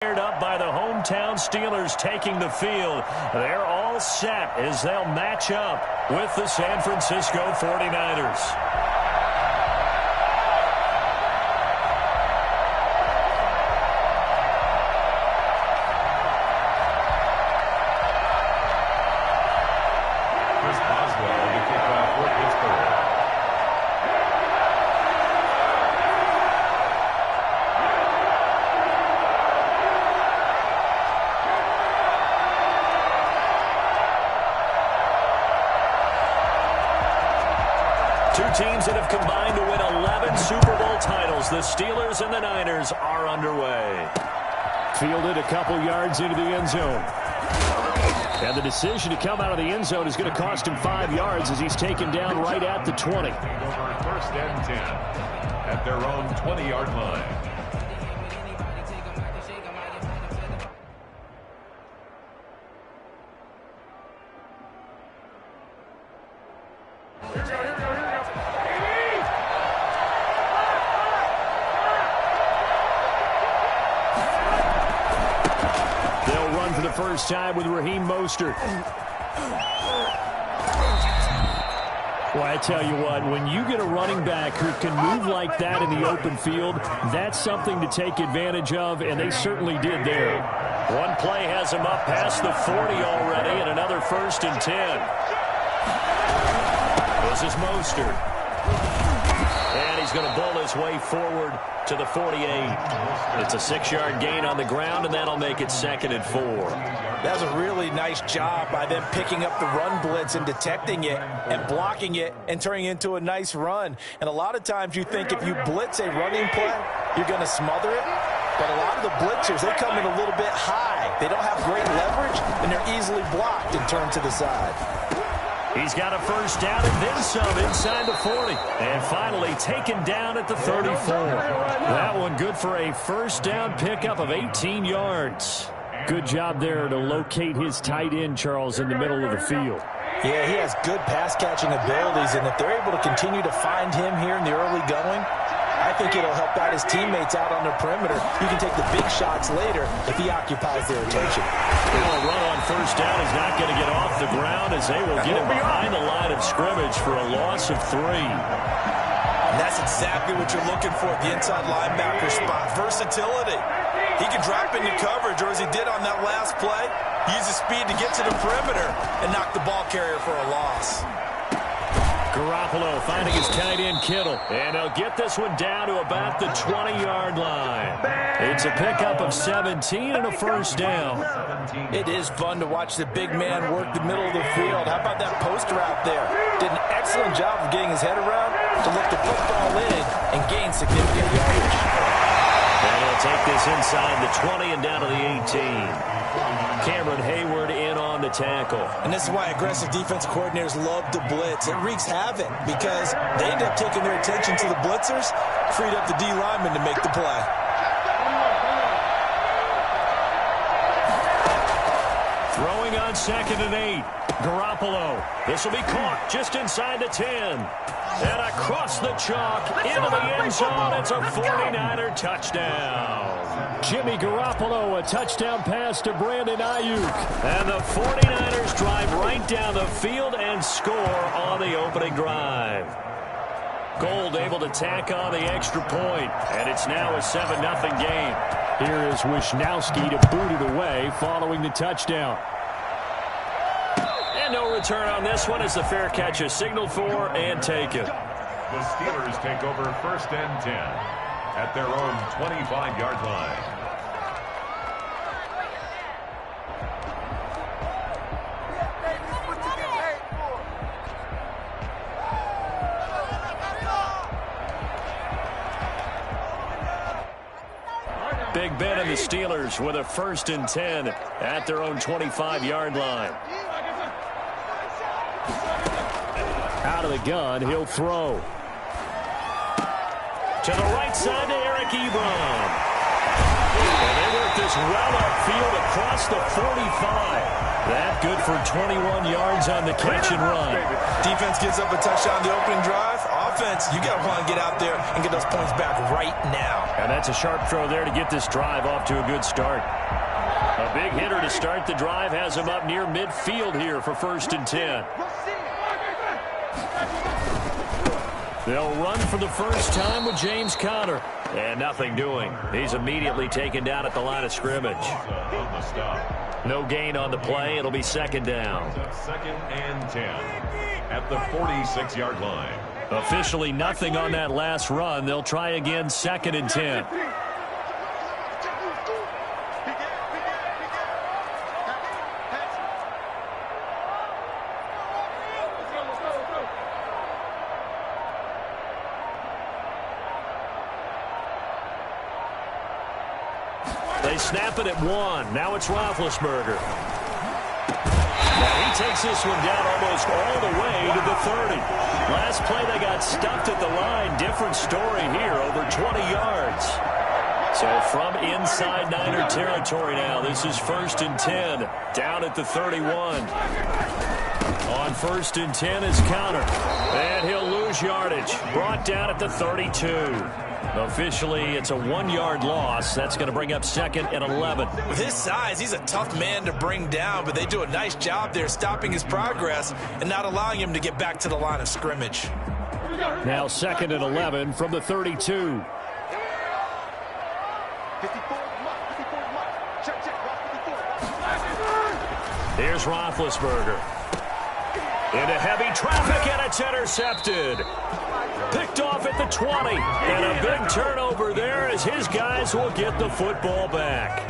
Up by the hometown Steelers taking the field. They're all set as they'll match up with the San Francisco 49ers. Two teams that have combined to win 11 Super Bowl titles. The Steelers and the Niners are underway. Fielded a couple yards into the end zone. And the decision to come out of the end zone is going to cost him 5 yards as he's taken down right at the 20. First and 10 at their own 20-yard line. First time with Raheem Mostert. Well, I tell you what, when you get a running back who can move like that in the open field, that's something to take advantage of, and they certainly did there. One play has him up past the 40 already, and another 1st and 10. This is Mostert. And he's going to bull his way forward to the 48. It's a 6-yard gain on the ground, and that'll make it 2nd and 4. That's a really nice job by them picking up the run blitz and detecting it and blocking it and turning it into a nice run. And a lot of times you think if you blitz a running play, you're going to smother it. But a lot of the blitzers, they come in a little bit high. They don't have great leverage, and they're easily blocked and turned to the side. He's got a first down and then some inside the 40. And finally taken down at the 34. That one good for a first down pickup of 18 yards. Good job there to locate his tight end, Charles, in the middle of the field. Yeah, he has good pass-catching abilities, and if they're able to continue to find him here in the early going, I think it'll help out his teammates out on the perimeter. You can take the big shots later if he occupies their attention. A run on first down is not going to get off the ground as they will get him behind the line of scrimmage for a loss of 3. And that's exactly what you're looking for at the inside linebacker spot. Versatility. He can drop into coverage, or as he did on that last play, use his speed to get to the perimeter and knock the ball carrier for a loss. Garoppolo finding his tight end Kittle. And he'll get this one down to about the 20-yard line. It's a pickup of 17 and a first down. It is fun to watch the big man work the middle of the field. How about that post route there? Did an excellent job of getting his head around to lift the football in and gain significant yardage. And he'll take this inside the 20 and down to the 18. Cameron Hayward in on the tackle. And this is why aggressive defense coordinators love to blitz. It wreaks havoc because they end up taking their attention to the blitzers, freed up the D lineman to make the play. Throwing on 2nd and 8. Garoppolo. This will be caught just inside the 10. And across the chalk into the end zone. It's a 49er touchdown. Jimmy Garoppolo, a touchdown pass to Brandon Ayuk. And the 49ers drive right down the field and score on the opening drive. Gold able to tack on the extra point, and it's now a 7-0 game. Here is Wisnowski to boot it away following the touchdown. And no return on this one as the fair catch is signaled for and taken. The Steelers take over 1st and 10 at their own 25-yard line. Big Ben and the Steelers with a 1st and 10 at their own 25-yard line. Out of the gun, he'll throw. To the right side to Eric Ebron. And they work this well upfield across the 45. That good for 21 yards on the catch and run. Defense gives up a touchdown on the opening drive. offense, you got to want to get out there and get those points back right now. And that's a sharp throw there to get this drive off to a good start. A big hitter to start the drive has him up near midfield here for 1st and 10. They'll run for the first time with James Conner. And nothing doing. He's immediately taken down at the line of scrimmage. No gain on the play. It'll be 2nd down. 2nd and 10 at the 46-yard line. Officially nothing on that last run. They'll try again 2nd and 10. They snap it at 1. Now it's Roethlisberger. Now he takes this one down almost all the way to the 30. Last play they got stuffed at the line. Different story here, over 20 yards. So from inside Niner territory now, this is 1st and 10, down at the 31. On 1st and 10 is Conner. And he'll lose yardage. Brought down at the 32. Officially, it's a 1-yard loss. That's going to bring up 2nd and 11. With his size, he's a tough man to bring down, but they do a nice job there stopping his progress and not allowing him to get back to the line of scrimmage. Now 2nd and 11 from the 32. Here's Roethlisberger. Into heavy traffic, and it's intercepted. Picked off at the 20. And a big turnover there as his guys will get the football back.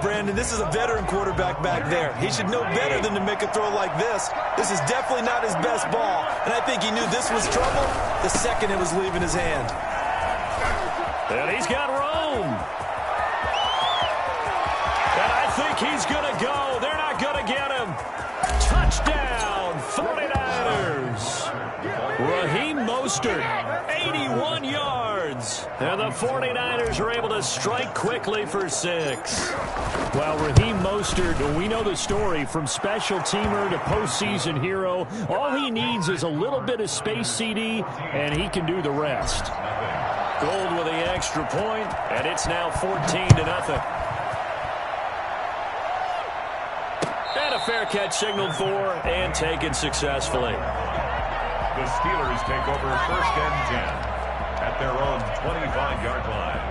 Brandon, this is a veteran quarterback back there. He should know better than to make a throw like this. This is definitely not his best ball, and I think he knew this was trouble the second it was leaving his hand. And he's got room. And I think he's going to go. They're not going to get him. Touchdown, 49ers. Raheem Mostert, 81 yards. And the 49ers are able to strike quickly for 6. Well, Raheem Mostert, we know the story, from special teamer to postseason hero. All he needs is a little bit of space, CD, and he can do the rest. Gold with the extra point, and it's now 14-0. And a fair catch signaled for and taken successfully. The Steelers take over 1st and 10 at their own 25-yard line.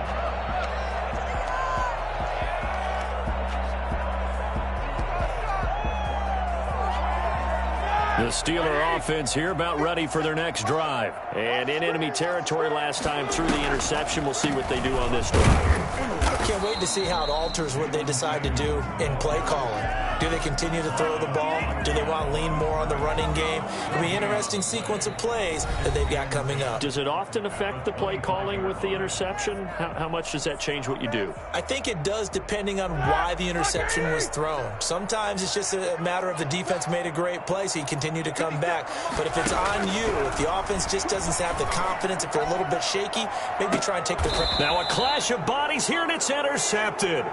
The Steeler offense here about ready for their next drive. And in enemy territory last time through the interception. We'll see what they do on this drive. I can't wait to see how it alters what they decide to do in play calling. Do they continue to throw the ball? Do they want to lean more on the running game? It'll be an interesting sequence of plays that they've got coming up. Does it often affect the play calling with the interception? How much does that change what you do? I think it does, depending on why the interception was thrown. Sometimes it's just a matter of the defense made a great play, so you continue to come back. But if it's on you, if the offense just doesn't have the confidence, if they're a little bit shaky, maybe try and take the... Now a clash of bodies here, and it's intercepted.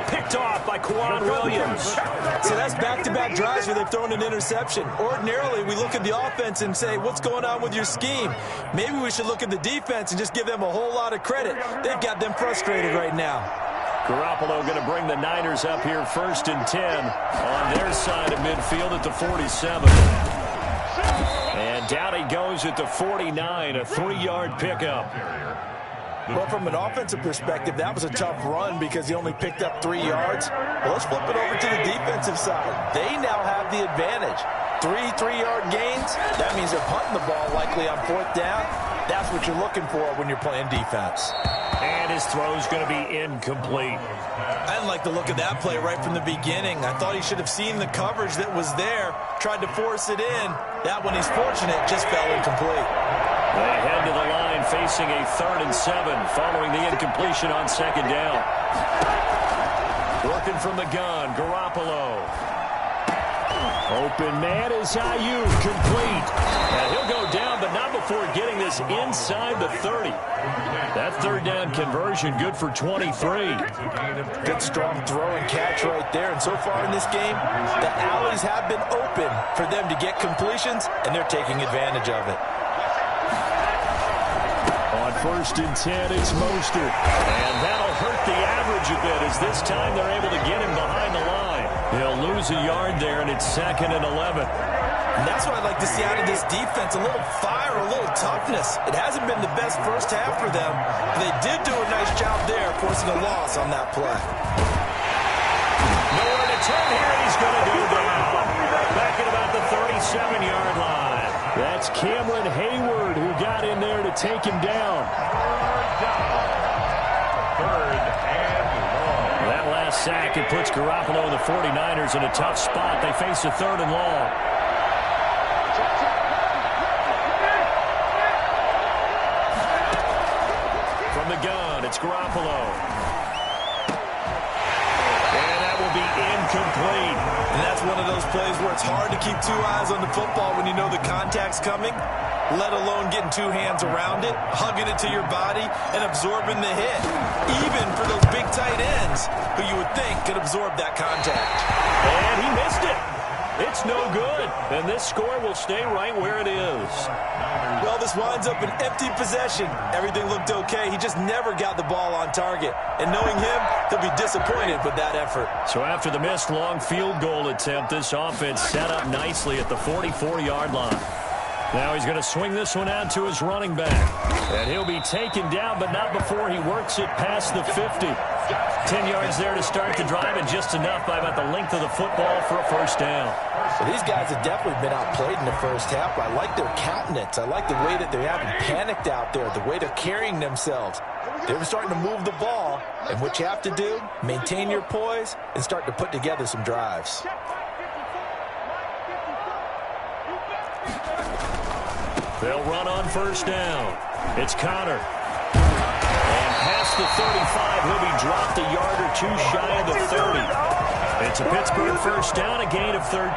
Picked off by Quan Williams. So that's back-to-back drives where they've thrown an interception. Ordinarily, we look at the offense and say, what's going on with your scheme? Maybe we should look at the defense and just give them a whole lot of credit. They've got them frustrated right now. Garoppolo going to bring the Niners up here 1st and 10 on their side of midfield at the 47. And down he goes at the 49, a 3-yard pickup. Well, from an offensive perspective, that was a tough run because he only picked up 3 yards. Well, let's flip it over to the defensive side. They now have the advantage. 3-3-yard gains. That means they're punting the ball likely on 4th down. That's what you're looking for when you're playing defense. And his throw's going to be incomplete. I didn't like the look of that play right from the beginning. I thought he should have seen the coverage that was there, tried to force it in. That one, he's fortunate, just fell incomplete. They head to the line facing a 3rd and 7 following the incompletion on 2nd down. Working from the gun, Garoppolo. Open man is Ayuk, complete. And he'll go down, but not before getting this inside the 30. That 3rd down conversion good for 23. Good strong throw and catch right there. And so far in this game, the alleys have been open for them to get completions, and they're taking advantage of it. 1st and 10, it's Mostert. And that'll hurt the average a bit as this time they're able to get him behind the line. He'll lose a yard there, and it's 2nd and 11. And that's what I'd like to see out of this defense, a little fire, a little toughness. It hasn't been the best first half for them, but they did do a nice job there, forcing a loss on that play. Nowhere to turn here, and he's going to go down. Back at about the 37-yard line. That's Cameron Hayward who got in there to take him down. Third and long. That last sack, it puts Garoppolo and the 49ers in a tough spot. They face a 3rd and long. From the gun, it's Garoppolo. And that will be incomplete. And that's one of those plays where it's hard to keep 2 eyes on the football when you know the contact's coming, let alone getting 2 hands around it, hugging it to your body, and absorbing the hit. Even for those big tight ends who you would think could absorb that contact. And he missed it. It's no good. And this score will stay right where it is. Well, this winds up an empty possession. Everything looked okay. He just never got the ball on target. And knowing him, he'll be disappointed with that effort. So after the missed long field goal attempt, this offense set up nicely at the 44-yard line. Now he's going to swing this one out to his running back. And he'll be taken down, but not before he works it past the 50. 10 yards there to start the drive, and just enough by about the length of the football for a 1st down. So these guys have definitely been outplayed in the first half. I like their countenance. I like the way that they haven't panicked out there, the way they're carrying themselves. They're starting to move the ball, and what you have to do, maintain your poise and start to put together some drives. They'll run on 1st down. It's Connor. And past the 35, he'll be dropped a yard or 2 shy of the 30. It's a Pittsburgh 1st down, a gain of 13.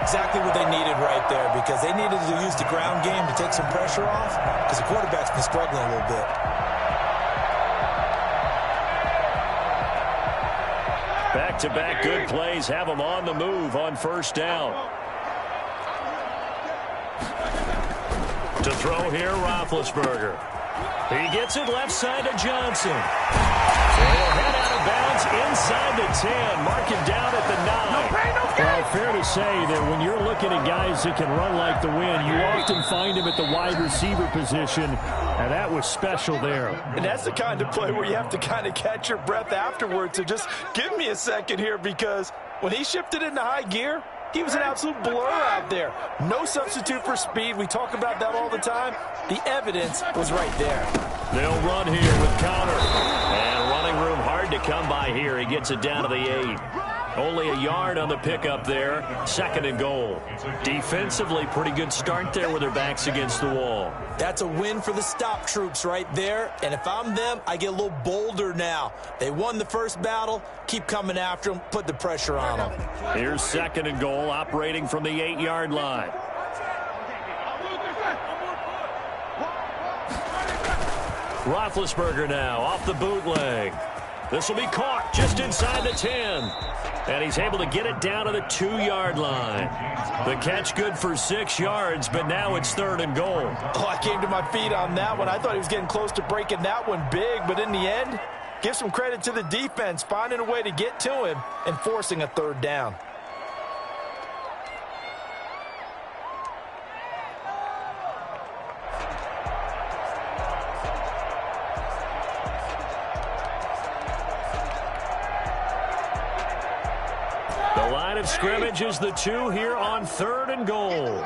Exactly what they needed right there, because they needed to use the ground game to take some pressure off, because the quarterback's been struggling a little bit. Back-to-back good plays have them on the move on 1st down. To throw here, Roethlisberger. He gets it left side to Johnson. He'll head out of bounds inside the 10. Mark him down at the 9. Well, fair to say that when you're looking at guys that can run like the wind, you often find him at the wide receiver position, and that was special there. And that's the kind of play where you have to kind of catch your breath afterwards. So just give me a second here, because when he shifted into high gear, he was an absolute blur out there. No substitute for speed. We talk about that all the time. The evidence was right there. They'll run here with Connor. And running room hard to come by here. He gets it down to the 8. Only a yard on the pickup there. 2nd and goal. Defensively, pretty good start there with their backs against the wall. That's a win for the stop troops right there. And if I'm them, I get a little bolder now. They won the first battle. Keep coming after them. Put the pressure on them. Here's 2nd and goal, operating from the 8-yard line. Roethlisberger now off the bootleg. This will be caught just inside the 10. And he's able to get it down to the 2-yard line. The catch good for 6 yards, but now it's 3rd and goal. Oh, I came to my feet on that one. I thought he was getting close to breaking that one big, but in the end, give some credit to the defense, finding a way to get to him and forcing a 3rd down. The line of scrimmage is the 2 here on 3rd and goal.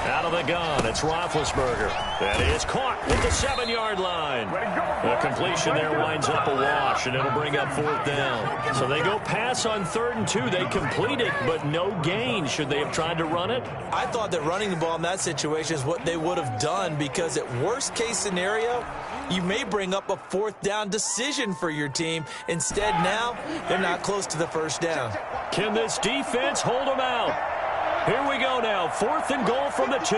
Out of the gun, it's Roethlisberger. That is caught at the 7-yard line. The completion there winds up a wash, and it'll bring up 4th down. So they go pass on 3rd and 2. They complete it, but no gain. Should they have tried to run it? I thought that running the ball in that situation is what they would have done, because at worst case scenario, you may bring up a 4th down decision for your team. Instead, now, they're not close to the 1st down. Can this defense hold them out? Here we go now, 4th and goal from the 2.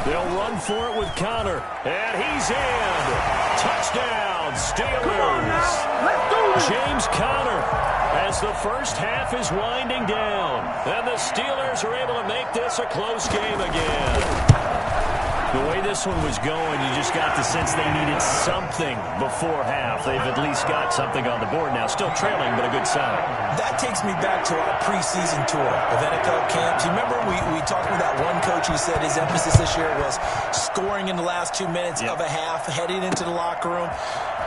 They'll run going for it with Conner. And he's in. Touchdown, Steelers. James Conner, as the first half is winding down. And the Steelers are able to make this a close game again. The way this one was going, you just got the sense they needed something before half. They've at least got something on the board now. Still trailing, but a good sign. That takes me back to our preseason tour of NFL camps. You remember we talked with that one coach who said his emphasis this year was scoring in the last 2 minutes of a half, heading into the locker room.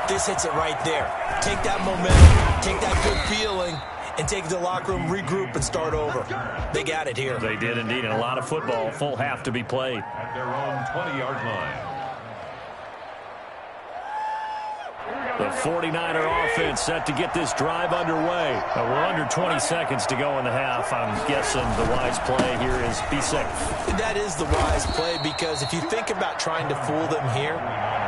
This hits it right there. Take that momentum, take that good feeling, and take it to the locker room, regroup, and start over. They got it here. They did indeed, and a lot of football, full half to be played. At their own 20-yard line. The 49er offense set to get this drive underway. We're under 20 seconds to go in the half. I'm guessing the wise play here is be safe. That is the wise play, because if you think about trying to fool them here,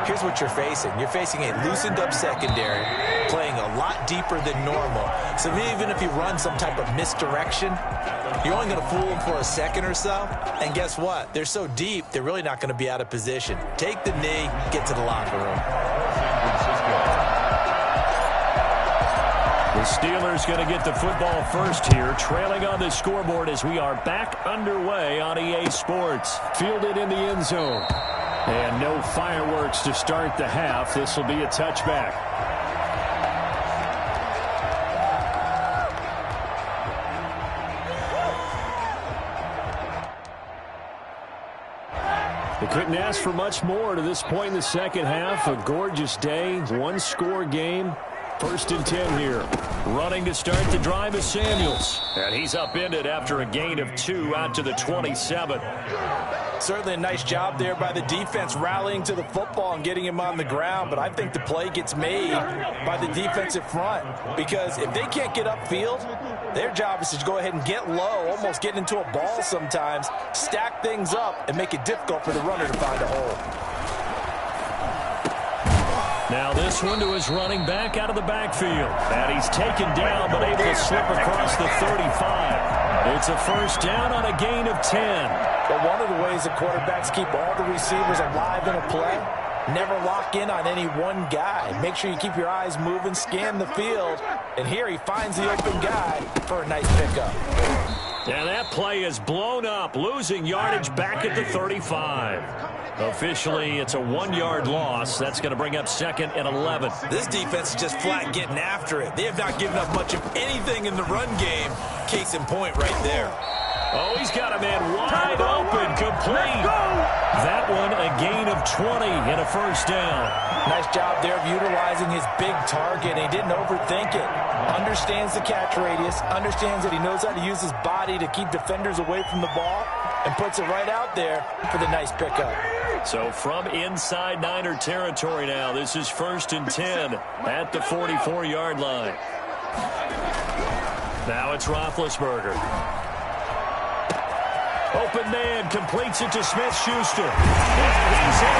here's what you're facing. You're facing a loosened-up secondary, playing a lot deeper than normal. So even if you run some type of misdirection, you're only going to fool them for a second or so. And guess what? They're so deep, they're really not going to be out of position. Take the knee, get to the locker room. The Steelers going to get the football first here, trailing on the scoreboard as we are back underway on EA Sports. Fielded in the end zone. And no fireworks to start the half. This will be a touchback. They couldn't ask for much more to this point in the second half. A gorgeous day, one-score game. 1st and 10 here. Running to start the drive is Samuels. And he's upended after a gain of 2 out to the 27. Certainly a nice job there by the defense, rallying to the football and getting him on the ground. But I think the play gets made by the defensive front, because if they can't get upfield, their job is to go ahead and get low, almost get into a ball sometimes, stack things up, and make it difficult for the runner to find a hole. Now this one to his running back out of the backfield. And he's taken down, but able to slip across the 35. It's a first down on a gain of 10. But one of the ways the quarterbacks keep all the receivers alive in a play, never lock in on any one guy. Make sure you keep your eyes moving, scan the field. And here he finds the open guy for a nice pickup. And that play is blown up, losing yardage back at the 35. Officially, it's a 1-yard loss. That's going to bring up 2nd and 11. This defense is just flat getting after it. They have not given up much of anything in the run game. Case in point right there. Oh, he's got a man wide open, complete. That one a gain of 20 and a first down. Nice job there of utilizing his big target. He didn't overthink it. Understands the catch radius, understands that he knows how to use his body to keep defenders away from the ball, and puts it right out there for the nice pickup. So from inside Niner territory now, this is 1st and 10 at the 44-yard line. Now it's Roethlisberger. Open man, completes it to Smith-Schuster. And he's in.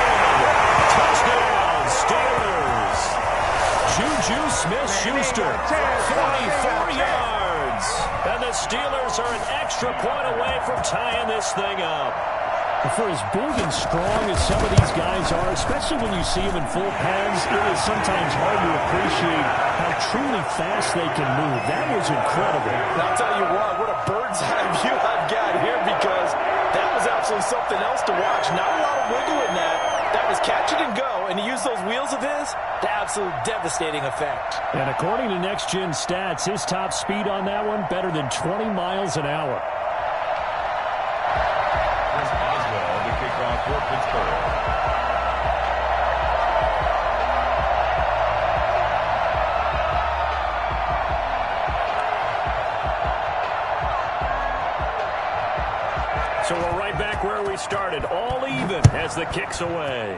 Touchdown, Steelers. Juju Smith-Schuster, 44 yards. And the Steelers are an extra point away from tying this thing up. For as big and strong as some of these guys are, especially when you see them in full pads, it is sometimes hard to appreciate how truly fast they can move. That was incredible. And I'll tell you what a bird's eye view I've got here, because that was absolutely something else to watch. Not a lot of wiggle in that. That was catch it and go, and he used those wheels of his to absolute devastating effect. And according to Next Gen Stats, his top speed on that one, better than 20 miles an hour. For Pittsburgh. So we're right back where we started, all even as the kick's away.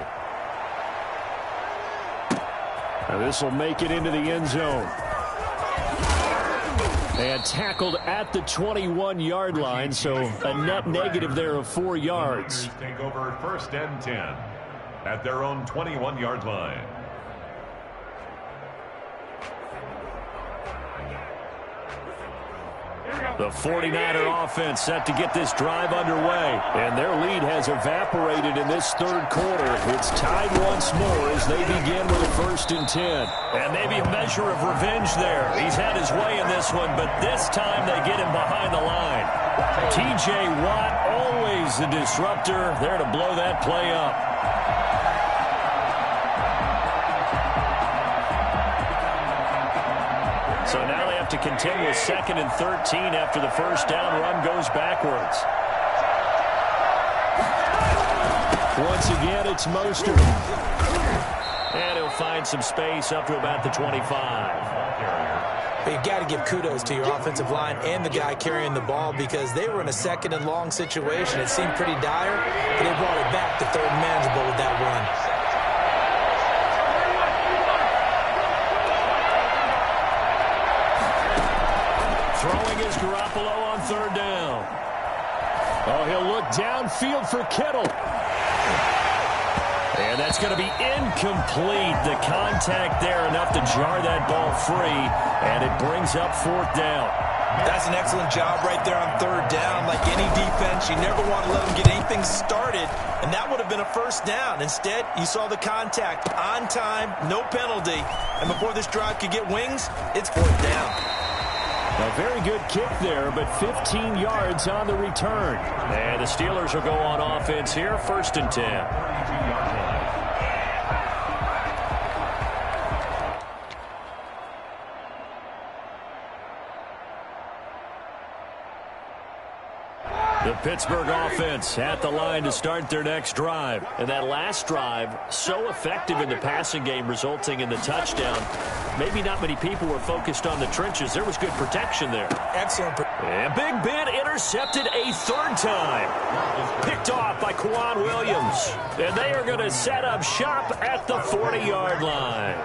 Now this will make it into the end zone. And tackled at the 21-yard line, so a net negative there of 4 yards. Take over 1st and 10 at their own 21-yard line. The 49er offense set to get this drive underway. And their lead has evaporated in this third quarter. It's tied once more as they begin with a 1st and 10. And maybe a measure of revenge there. He's had his way in this one, but this time they get him behind the line. T.J. Watt, always a disruptor, there to blow that play up. So now they have to contend with 2nd and 13 after the first down run goes backwards. Once again, it's Mostert. And he'll find some space up to about the 25. You've got to give kudos to your offensive line and the guy carrying the ball because they were in a 2nd and long situation. It seemed pretty dire, but they brought it back to 3rd and manageable with that run. Throwing is Garoppolo on 3rd down. Oh, he'll look downfield for Kittle. And that's going to be incomplete. The contact there enough to jar that ball free, and it brings up 4th down. That's an excellent job right there on 3rd down. Like any defense, you never want to let them get anything started, and that would have been a 1st down. Instead, you saw the contact on time, no penalty, and before this drive could get wings, it's 4th down. A very good kick there, but 15 yards on the return. And the Steelers will go on offense here, 1st and 10. The Pittsburgh offense at the line to start their next drive. And that last drive, so effective in the passing game, resulting in the touchdown. Maybe not many people were focused on the trenches. There was good protection there. Excellent. And Big Ben intercepted a 3rd time. Picked off by Kwan Williams. And they are going to set up shop at the 40-yard line.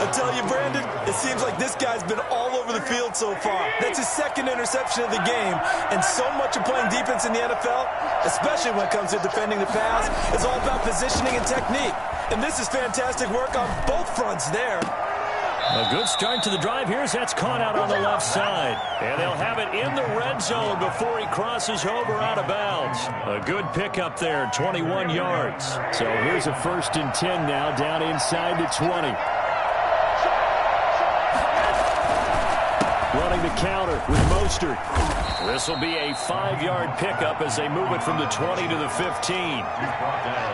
I tell you, Brandon, it seems like this guy's been all over the field so far. That's his 2nd interception of the game. And so much of playing defense in the NFL, especially when it comes to defending the pass, is all about positioning and technique. And this is fantastic work on both fronts there. A good start to the drive here as that's caught out on the left side. And they'll have it in the red zone before he crosses over out of bounds. A good pickup there, 21 yards. So here's a 1st and 10 now down inside the 20. Running the counter with Mostert. This will be a 5-yard pickup as they move it from the 20 to the 15.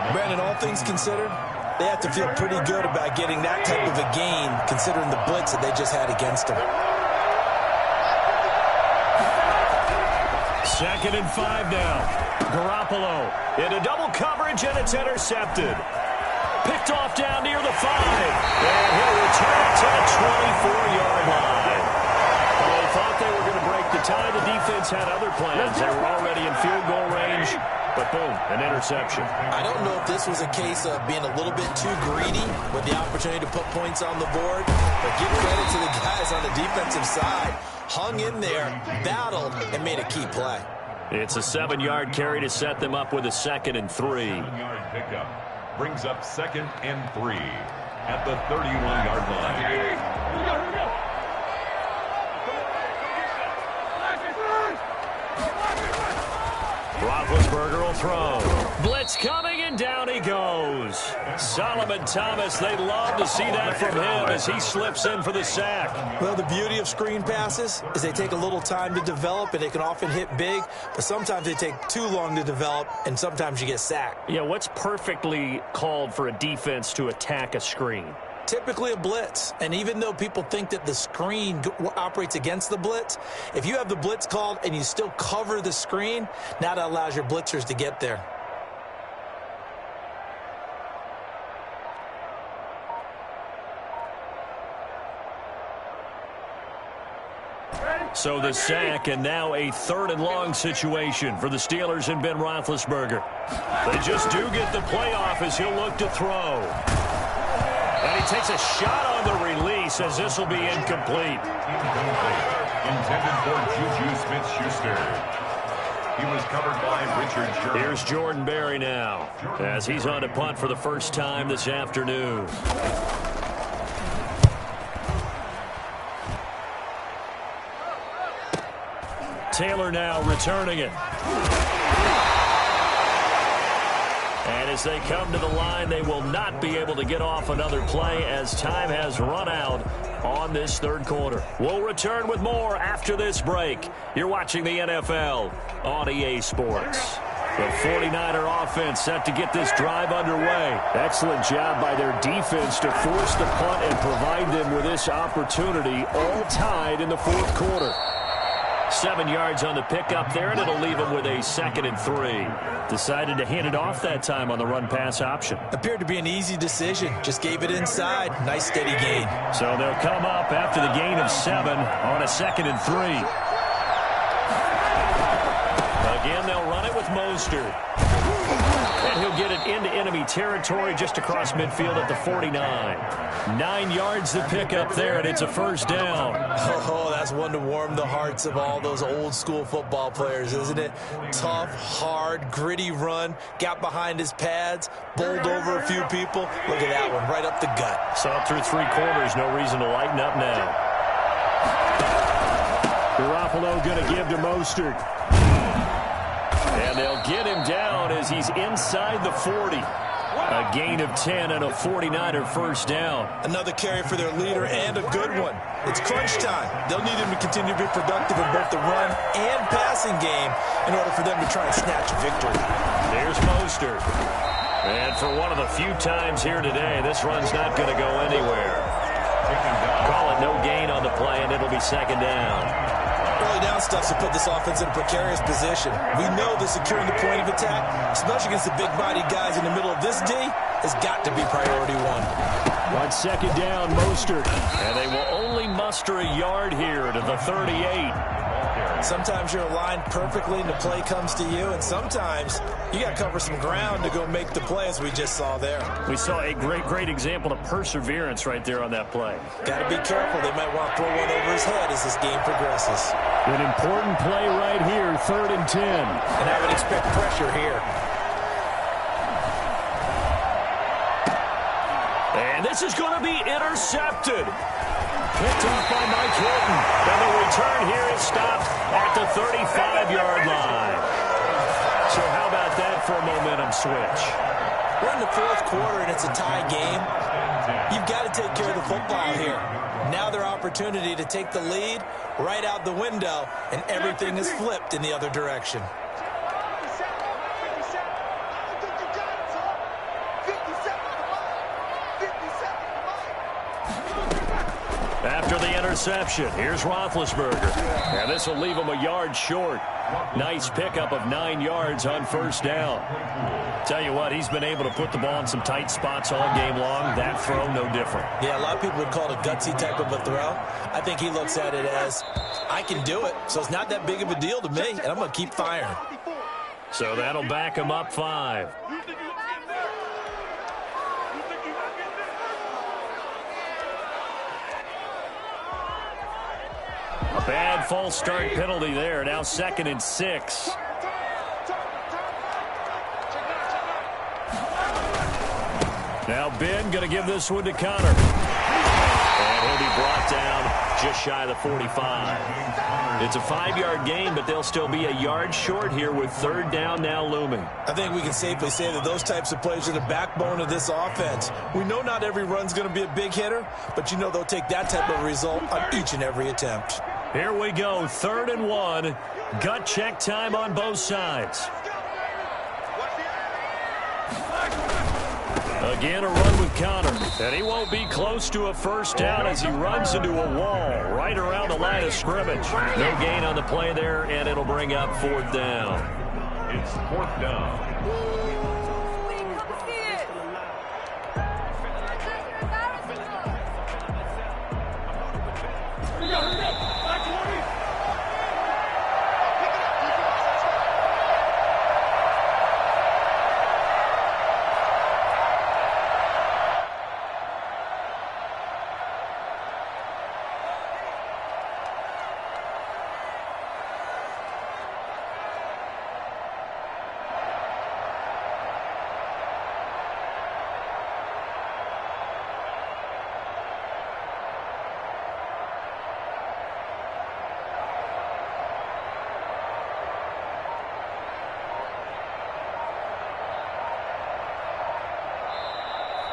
Brandon, all things considered, they have to feel pretty good about getting that type of a gain, considering the blitz that they just had against them. 2nd and 5 now. Garoppolo into double coverage, and it's intercepted. Picked off down near the 5. And he'll return it to the 24-yard line. Well, they thought they were going to break the tie. The defense had other plans. They were already in field goal range. But boom, an interception. I don't know if this was a case of being a little bit too greedy with the opportunity to put points on the board, but give credit to the guys on the defensive side. Hung in there, battled, and made a key play. It's a 7-yard carry to set them up with a 2nd and 3. 7-yard pickup brings up 2nd and 3 at the 31-yard line. Roethlisberger will throw. Blitz coming, and down he goes. Solomon Thomas, they love to see that from him as he slips in for the sack. Well, the beauty of screen passes is they take a little time to develop, and they can often hit big, but sometimes they take too long to develop, and sometimes you get sacked. Yeah, what's perfectly called for a defense to attack a screen? Typically a blitz, and even though people think that the screen operates against the blitz, if you have the blitz called and you still cover the screen, now that allows your blitzers to get there. So the sack, and now a 3rd and long situation for the Steelers and Ben Roethlisberger. They just do get the playoff as he'll look to throw. And he takes a shot on the release as this will be incomplete. Intended for Juju Smith-Schuster. He was covered by Richard Sherman. Here's Jordan Berry now as he's on to punt for the first time this afternoon. Taylor now returning it. And as they come to the line, they will not be able to get off another play as time has run out on this third quarter. We'll return with more after this break. You're watching the NFL on EA Sports. The 49er offense set to get this drive underway. Excellent job by their defense to force the punt and provide them with this opportunity, all tied in the fourth quarter. 7 yards on the pickup there, and it'll leave them with a 2nd and 3. Decided to hand it off that time on the run-pass option. Appeared to be an easy decision. Just gave it inside. Nice steady gain. So they'll come up after the gain of 7 on a 2nd and 3. Again, they'll run it with Mostert. And he'll get it into enemy territory just across midfield at the 49. 9 yards to pick up there, and it's a first down. Oh, that's one to warm the hearts of all those old-school football players, isn't it? Tough, hard, gritty run. Got behind his pads, bowled over a few people. Look at that one, right up the gut. Saw through 3 quarters, no reason to lighten up now. Garoppolo going to give to Mostert. And they'll get him down as he's inside the 40. A gain of 10 and a 49er first down. Another carry for their leader and a good one. It's crunch time. They'll need him to continue to be productive in both the run and passing game in order for them to try and snatch a victory. There's Mostert. And for one of the few times here today, this run's not going to go anywhere. Call it no gain on the play, and it'll be 2nd down. Early down stuff to put this offense in a precarious position. We know that securing the point of attack, especially against the big-bodied guys in the middle of this D, has got to be priority 1. 1 second down, Mostert. And they will only muster a yard here to the 38. Sometimes you're aligned perfectly and the play comes to you, and sometimes you got to cover some ground to go make the play, as we just saw there. We saw a great example of perseverance right there on that play. Got to be careful. They might want to throw one over his head as this game progresses. An important play right here, 3rd and 10. And I would expect pressure here. And this is going to be intercepted. Picked off by Mike Hilton. And the return here is stopped at the 35-yard line. So how about that for a momentum switch? We're in the fourth quarter, and it's a tie game. You've got to take care of the football here. Now their opportunity to take the lead right out the window, and everything is flipped in the other direction. After the interception, here's Roethlisberger. And this will leave him a yard short. Nice pickup of 9 yards on first down. Tell you what, he's been able to put the ball in some tight spots all game long. That throw, no different. Yeah, a lot of people would call it a gutsy type of a throw. I think he looks at it as, I can do it, so it's not that big of a deal to me, and I'm going to keep firing. So that'll back him up 5. A bad false start penalty there. Now 2nd and 6. Now Ben going to give this one to Connor. And he'll be brought down just shy of the 45. It's a 5-yard gain, but they'll still be a yard short here with 3rd down now looming. I think we can safely say that those types of plays are the backbone of this offense. We know not every run's going to be a big hitter, but you know they'll take that type of result on each and every attempt. Here we go, 3rd and 1. Gut check time on both sides. Again, a run with Connor. And he won't be close to a first down as he runs into a wall right around the line of scrimmage. No gain on the play there, and it'll bring up 4th down. It's 4th down.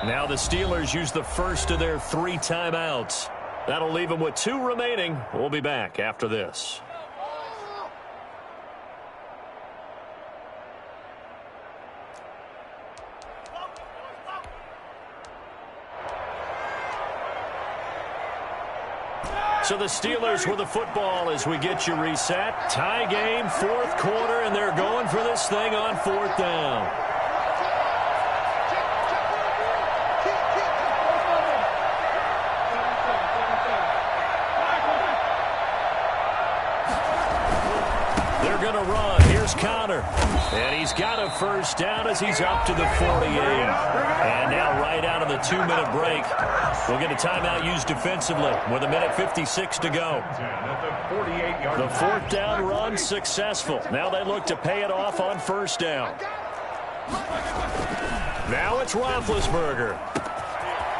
Now the Steelers use the first of their 3 timeouts. That'll leave them with 2 remaining. We'll be back after this. So the Steelers with the football as we get you reset. Tie game, 4th quarter, and they're going for this thing on 4th down. They're going to run. Here's Connor. And he's got a first down as he's up to the 48. And now right out of the 2-minute break, we'll get a timeout used defensively with 1:56 to go. The 4th down run successful. Now they look to pay it off on 1st down. Now it's Roethlisberger.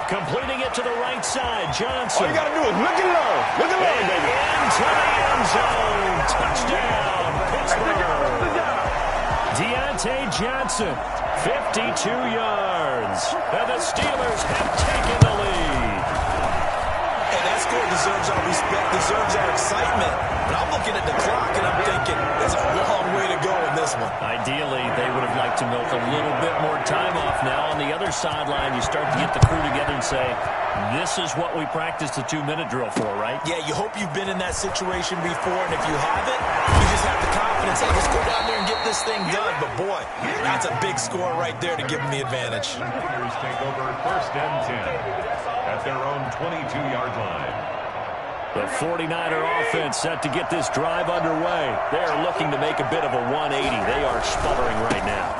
Completing it to the right side, Johnson. All you got to do is look at low, baby. Into the end zone. Touchdown, Pittsburgh. Deontay Johnson, 52 yards. And the Steelers have taken the lead. Hey, that score deserves our respect, deserves our excitement. But I'm looking at the clock and I'm thinking, there's a long way to go in this one. Ideally, they would have liked to milk a little bit more time off. Now on the other sideline, you start to get the crew together and say, this is what we practiced the 2-minute drill for, right? Yeah, you hope you've been in that situation before, and if you haven't, you just have the confidence, hey, just go down there and get this thing done. But boy, that's a big score right there to give them the advantage. Steelers take over 1st and 10 at their own 22-yard line. The 49er offense set to get this drive underway. They are looking to make a bit of a 180. They are sputtering right now.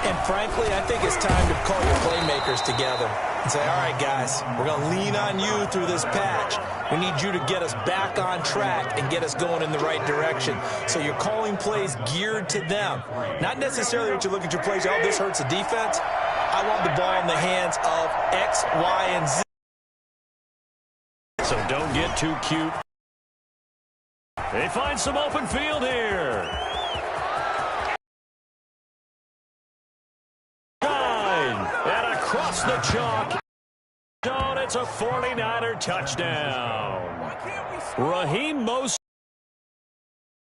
And frankly, I think it's time to call your playmakers together and say, all right, guys, we're going to lean on you through this patch. We need you to get us back on track and get us going in the right direction. So you're calling plays geared to them. Not necessarily what you look at your plays, oh, this hurts the defense. I want the ball in the hands of X, Y, and Z. So don't get too cute. They find some open field here. And across the chalk. It's a 49er touchdown. Raheem Mostert.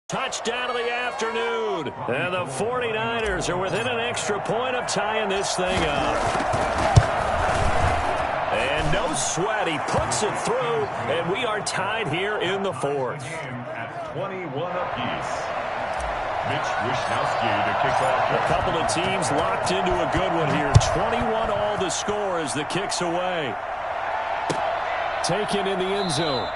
Touchdown of the afternoon. And the 49ers are within an extra point of tying this thing up. And no sweat. He puts it through, and we are tied here in the 4th. At 21 apiece. Mitch Wishnowsky to kick off. A couple of teams locked into a good one here. 21 all the score as the kick's away. Taken in the end zone.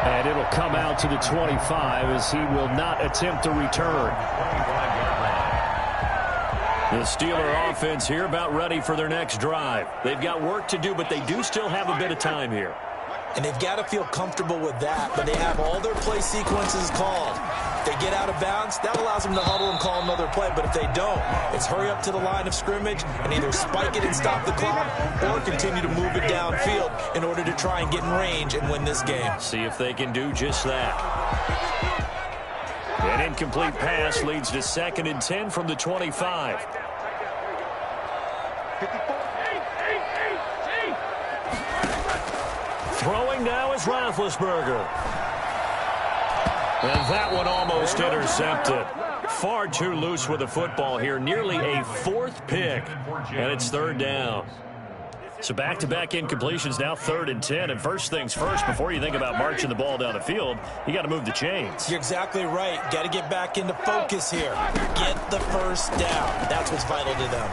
And it'll come out to the 25 as he will not attempt to return. The Steeler offense here about ready for their next drive. They've got work to do, but they do still have a bit of time here. And they've got to feel comfortable with that, but they have all their play sequences called. If they get out of bounds, that allows them to huddle and call another play, but if they don't, it's hurry up to the line of scrimmage and either spike it and stop the clock or continue to move it downfield in order to try and get in range and win this game. See if they can do just that. An incomplete pass leads to 2nd and 10 from the 25. Throwing now is Roethlisberger. And that one almost intercepted. Far too loose with the football here. Nearly a 4th pick. And it's 3rd down. So back-to-back incompletions, now 3rd and 10. And first things first, before you think about marching the ball down the field, you got to move the chains. You're exactly right. Got to get back into focus here. Get the first down. That's what's vital to them.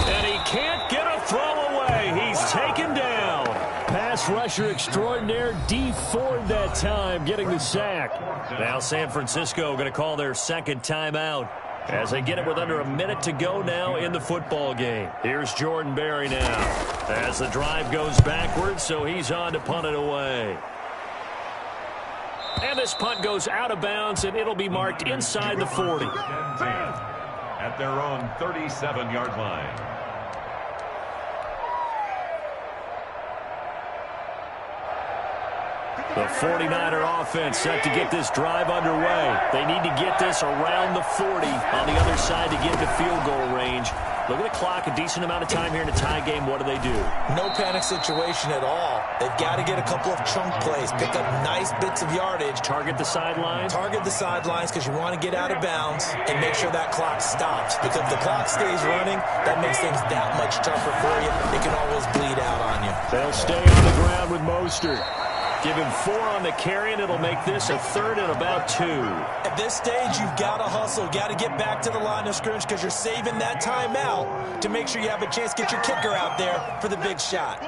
And he can't get a throw away. He's taken down. Pass rusher extraordinaire, D Ford that time, getting the sack. Now San Francisco going to call their 2nd timeout as they get it with under a minute to go now in the football game. Here's Jordan Berry now as the drive goes backwards, so he's on to punt it away. And this punt goes out of bounds, and it'll be marked inside the 40. At their own 37-yard line. The 49er offense set to get this drive underway. They need to get this around the 40 on the other side to get to field goal range. Look at the clock, a decent amount of time here in a tie game. What do they do? No panic situation at all. They've got to get a couple of chunk plays, pick up nice bits of yardage. Target the sidelines? Target the sidelines because you want to get out of bounds and make sure that clock stops. Because if the clock stays running, that makes things that much tougher for you. It can always bleed out on you. They'll stay on the ground with Mostert. Give him 4 on the carry, and it'll make this a 3rd and about 2. At this stage, you've got to hustle. Got to get back to the line of scrimmage because you're saving that timeout to make sure you have a chance to get your kicker out there for the big shot.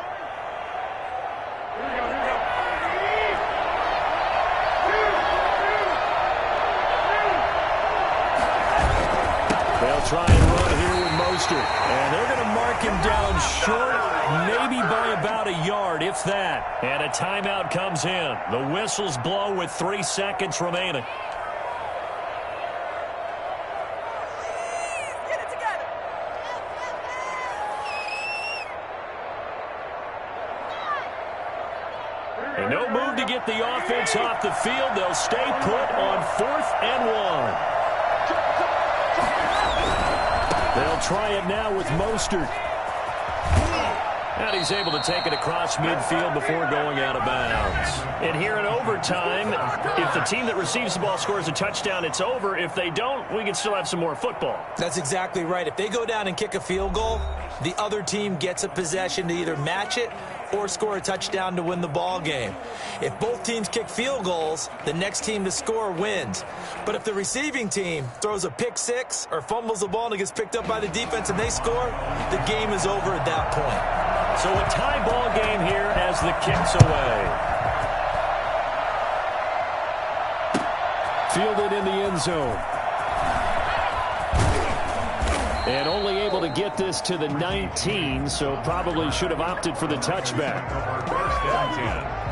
They'll try and run here with Mostert. And they're going to mark him down short, maybe by about a yard, if that. And a timeout comes in. The whistles blow with 3 seconds remaining. Get it together. And no move to get the offense off the field. They'll stay put on 4th and 1. They'll try it now with Mostert. And he's able to take it across midfield before going out of bounds. And here in overtime, if the team that receives the ball scores a touchdown, it's over. If they don't, we can still have some more football. That's exactly right. If they go down and kick a field goal, the other team gets a possession to either match it or score a touchdown to win the ball game. If both teams kick field goals, the next team to score wins. But if the receiving team throws a pick six or fumbles the ball and it gets picked up by the defense and they score, the game is over at that point. So a tie ball game here as the kick's away. Fielded in the end zone. And only able to get this to the 19, so probably should have opted for the touchback. 1st and 10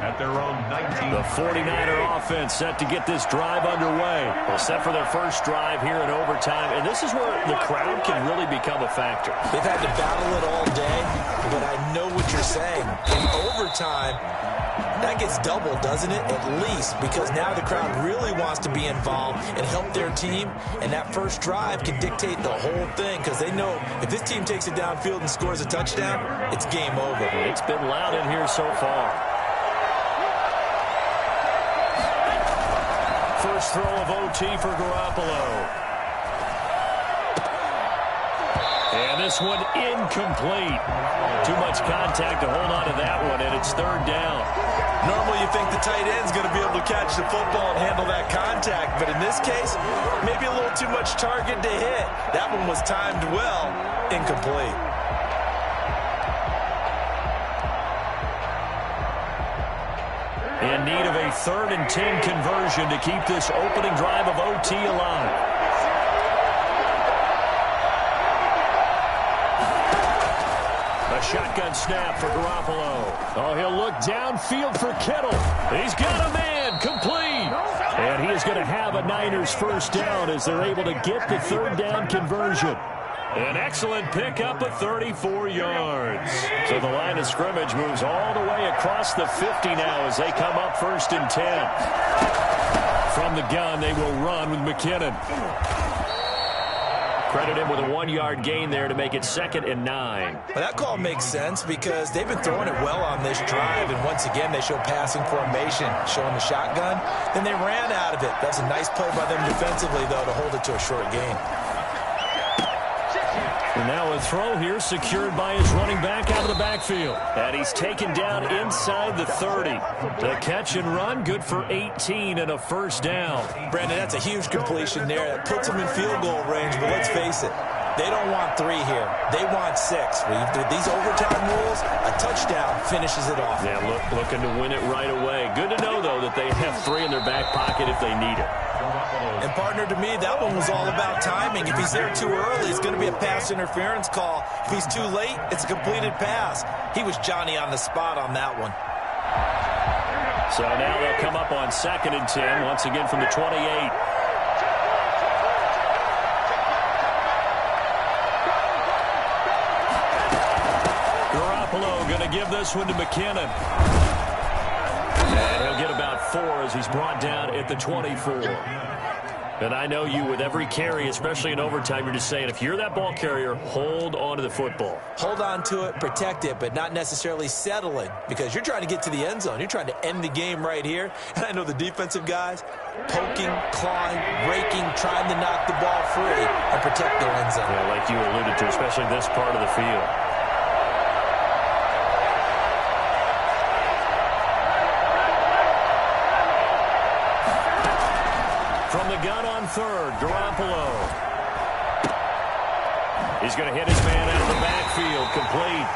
at their own 19. The 49er offense set to get this drive underway. Well, set for their first drive here in overtime, and this is where the crowd can really become a factor. They've had to battle it all day, but I know what you're saying. In overtime, that gets doubled, doesn't it? At least, because now the crowd really wants to be involved and help their team, and that first drive can dictate the whole thing because they know if this team takes it downfield and scores a touchdown, it's game over. It's been loud in here so far. First throw of OT for Garoppolo. And this one incomplete. Too much contact to hold on to that one, and it's 3rd down. Normally you think the tight end's going to be able to catch the football and handle that contact, but in this case, maybe a little too much target to hit. That one was timed well, incomplete. In need of a 3rd and 10 conversion to keep this opening drive of OT alive. A shotgun snap for Garoppolo. Oh, he'll look downfield for Kittle. He's got a man, complete. And he is going to have a Niners first down as they're able to get the 3rd down conversion. An excellent pickup of 34 yards. So the line of scrimmage moves all the way across the 50 now as they come up 1st and 10. From the gun, they will run with McKinnon. Credit him with a 1-yard gain there to make it 2nd and 9. Well, that call makes sense because they've been throwing it well on this drive, and once again they show passing formation, showing the shotgun. Then they ran out of it. That's a nice play by them defensively, though, to hold it to a short gain. And now a throw here secured by his running back out of the backfield. And he's taken down inside the 30. The catch and run, good for 18 and a first down. Brandon, that's a huge completion there. That puts them in field goal range, but let's face it, they don't want 3 here. They want 6. With these overtime rules, a touchdown finishes it off. Yeah, looking to win it right away. Good to know, though, that they have 3 in their back pocket if they need it. And, partner, to me, that one was all about timing. If he's there too early, it's going to be a pass interference call. If he's too late, it's a completed pass. He was Johnny on the spot on that one. So now they'll come up on 2nd and 10, once again from the 28. Garoppolo going to give this one to McKinnon. And he'll get about 4 as he's brought down at the 24. And I know you, with every carry, especially in overtime, you're just saying, if you're that ball carrier, hold on to the football. Hold on to it, protect it, but not necessarily settle it, because you're trying to get to the end zone. You're trying to end the game right here. And I know the defensive guys, poking, clawing, raking, trying to knock the ball free and protect their end zone. Yeah, like you alluded to, especially this part of the field. From the gun on third, Garoppolo. He's going to hit his man out of the backfield, complete.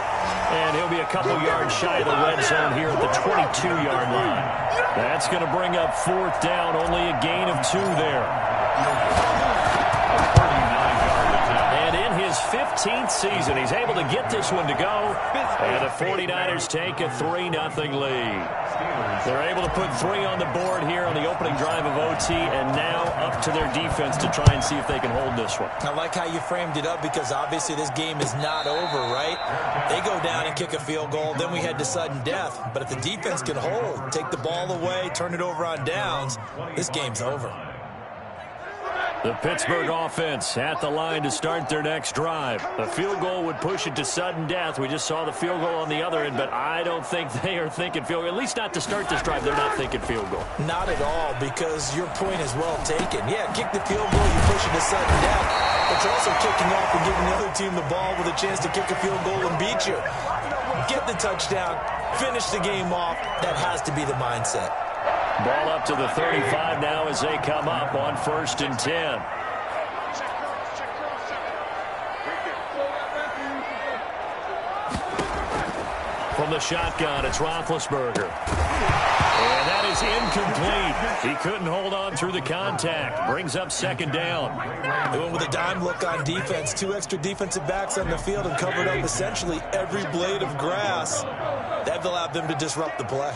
And he'll be a couple yards shy of the red zone here at the 22-yard line. That's going to bring up fourth down, only a gain of 2 there. And in his 15th season, he's able to get this one to go. And the 49ers take a 3-0 lead. They're able to put 3 on the board here on the opening drive of OT, and now up to their defense to try and see if they can hold this one. I like how you framed it up, because obviously this game is not over, right? They go down and kick a field goal, then we head to sudden death. But if the defense can hold, take the ball away, turn it over on downs, this game's over. The Pittsburgh offense at the line to start their next drive. A field goal would push it to sudden death. We just saw the field goal on the other end, but I don't think they are thinking field goal. At least not to start this drive. They're not thinking field goal. Not at all, because your point is well taken. Yeah, kick the field goal, you push it to sudden death, but you're also kicking off and giving the other team the ball with a chance to kick a field goal and beat you. Get the touchdown, finish the game off. That has to be the mindset. Ball up to the 35 now as they come up on 1st and 10. From the shotgun, it's Roethlisberger. And that is incomplete. He couldn't hold on through the contact. Brings up 2nd down. They went with a dime look on defense. 2 extra defensive backs on the field and covered up essentially every blade of grass. That allowed them to disrupt the play.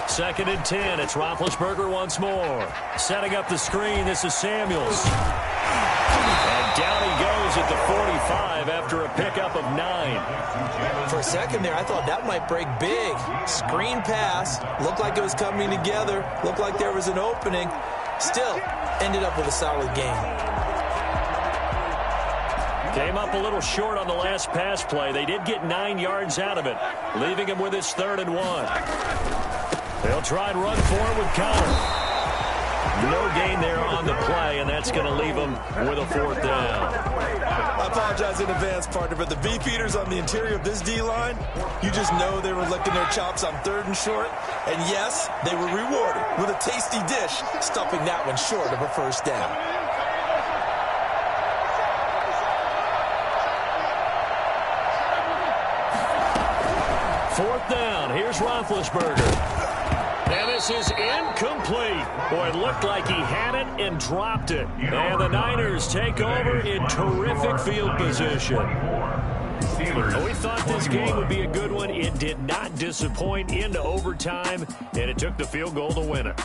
2nd and 10. It's Roethlisberger once more. Setting up the screen. This is Samuels. And down he goes at the 45 after a pickup of 9. For a second there, I thought that might break big. Screen pass. Looked like it was coming together. Looked like there was an opening. Still, ended up with a solid game. Came up a little short on the last pass play. They did get 9 yards out of it, leaving him with his 3rd and 1. They'll try and run for it with Connor. No gain there on the play, and that's going to leave them with a 4th down. I apologize in advance, partner, but the beefeaters on the interior of this D-line, you just know they were licking their chops on 3rd and short. And yes, they were rewarded with a tasty dish, stuffing that one short of a 1st down. Fourth down. Here's Roethlisberger. And this is incomplete. Boy, it looked like he had it and dropped it. And the Niners take over in terrific field position. We thought this game would be a good one. It did not disappoint into overtime, and it took the field goal to win it.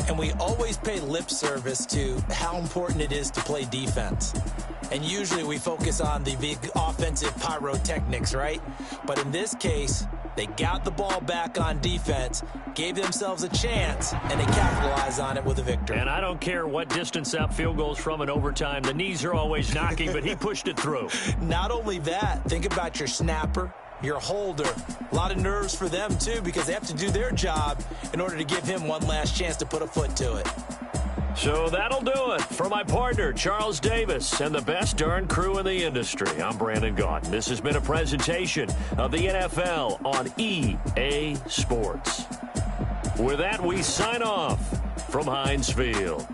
And we always pay lip service to how important it is to play defense. And usually we focus on the big offensive pyrotechnics, right? But in this case, they got the ball back on defense, gave themselves a chance, and they capitalized on it with a victory. And I don't care what distance out field goals from in overtime. The knees are always knocking, but he pushed it through. Not only that, think about your snapper, your holder. A lot of nerves for them, too, because they have to do their job in order to give him one last chance to put a foot to it. So that'll do it. For my partner, Charles Davis, and the best darn crew in the industry, I'm Brandon Gaudin. This has been a presentation of the NFL on EA Sports. With that, we sign off from Heinz Field.